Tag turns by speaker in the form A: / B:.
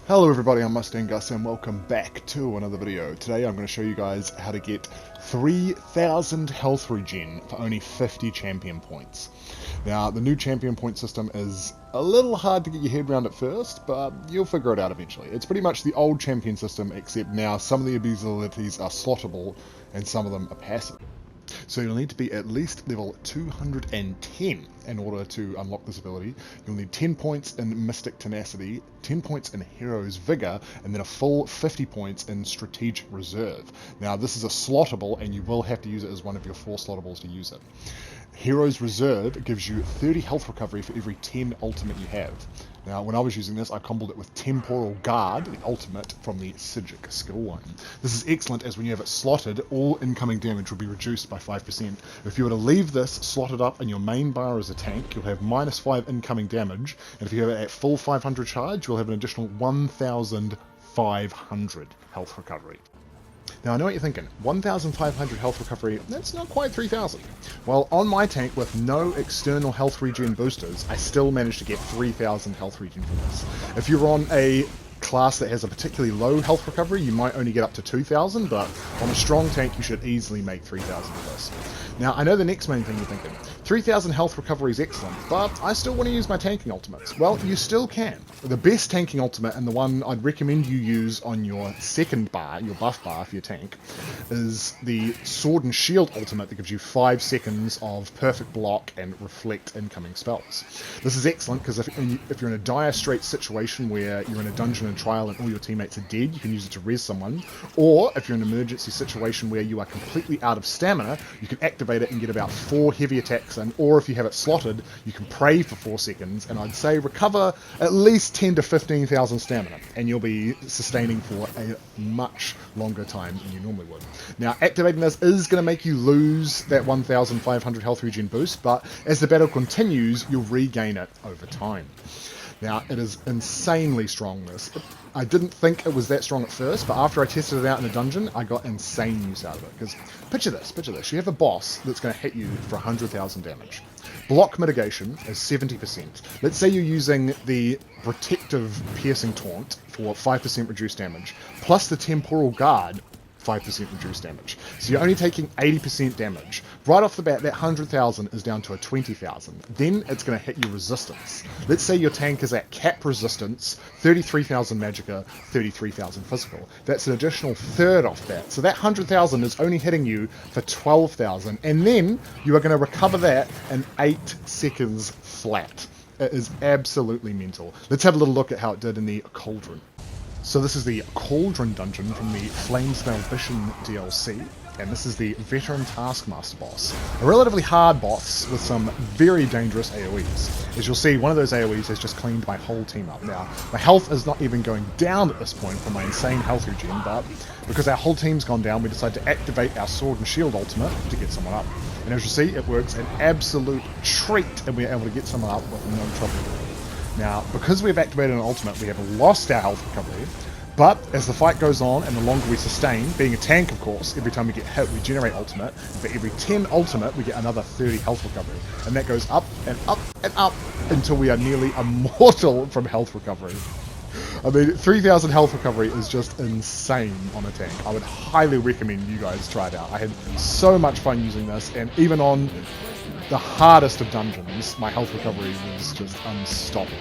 A: Hello everybody, I'm Mustang Gus and welcome back to another video. Today I'm going to show you guys how to get 3,000 health regen for only 50 champion points. Now, the new champion point system is a little hard to get your head around at first, but you'll figure it out eventually. It's pretty much the old champion system, except now some of the abilities are slottable and some of them are passive. So you'll need to be at least level 210 in order to unlock this ability. You'll need 10 points in Mystic Tenacity, 10 points in Hero's Vigor, and then a full 50 points in Strategic Reserve. Now this is a slottable and you will have to use it as one of your 4 slottables to use it. Hero's Reserve gives you 30 health recovery for every 10 ultimate you have. Now, when I was using this, I comboed it with Temporal Guard, the ultimate from the Sigic skill line. This is excellent as when you have it slotted, all incoming damage will be reduced by 5%. If you were to leave this slotted up in your main bar as a tank, you'll have -5 incoming damage, and if you have it at full 500 charge, you'll have an additional 1,500 health recovery. Now I know what you're thinking, 1,500 health recovery, that's not quite 3,000. Well, on my tank with no external health regen boosters, I still managed to get 3,000 health regen from this. If you're on a class that has a particularly low health recovery, you might only get up to 2,000, but on a strong tank you should easily make 3,000 of this. Now, I know the next main thing you're thinking, 3,000 health recovery is excellent, but I still want to use my tanking ultimates. Well, you still can. The best tanking ultimate, and the one I'd recommend you use on your second bar, your buff bar for your tank, is the Sword and Shield ultimate that gives you 5 seconds of perfect block and reflect incoming spells. This is excellent because if you're in a dire straits situation where you're in a dungeon and trial and all your teammates are dead, you can use it to res someone, or if you're in an emergency situation where you are completely out of stamina, you can activate it and get about 4 heavy attacks in, or if you have it slotted, you can pray for 4 seconds, and I'd say recover at least 10 to 15,000 stamina, and you'll be sustaining for a much longer time than you normally would. Now, activating this is going to make you lose that 1,500 health regen boost, but as the battle continues, you'll regain it over time. Now, it is insanely strong, this. I didn't think it was that strong at first, but after I tested it out in a dungeon, I got insane use out of it. Because, picture this. You have a boss that's going to hit you for 100,000 damage. Block mitigation is 70%. Let's say you're using the Protective Piercing Taunt for 5% reduced damage, plus the Temporal Guard, 5% reduced damage. So you're only taking 80% damage. Right off the bat, that 100,000 is down to a 20,000. Then it's going to hit your resistance. Let's say your tank is at cap resistance, 33,000 magicka, 33,000 physical. That's an additional third off that. So that 100,000 is only hitting you for 12,000. And then you are going to recover that in 8 seconds flat. It is absolutely mental. Let's have a little look at how it did in the Cauldron. So this is the Cauldron dungeon from the Flames of Ambition DLC, and this is the Veteran Taskmaster boss. A relatively hard boss with some very dangerous AoEs. As you'll see, one of those AoEs has just cleaned my whole team up. Now, my health is not even going down at this point from my insane health regen, but because our whole team's gone down, we decided to activate our Sword and Shield ultimate to get someone up. And as you see, it works an absolute treat, and we're able to get someone up with no trouble. Now, because we've activated an ultimate, we have lost our health recovery, but as the fight goes on and the longer we sustain, being a tank of course, every time we get hit we generate ultimate, and for every 10 ultimate we get another 30 health recovery, and that goes up and up and up until we are nearly immortal from health recovery. I mean, 3,000 health recovery is just insane on a tank. I would highly recommend you guys try it out. I had so much fun using this, and even on the hardest of dungeons, my health recovery was just unstoppable.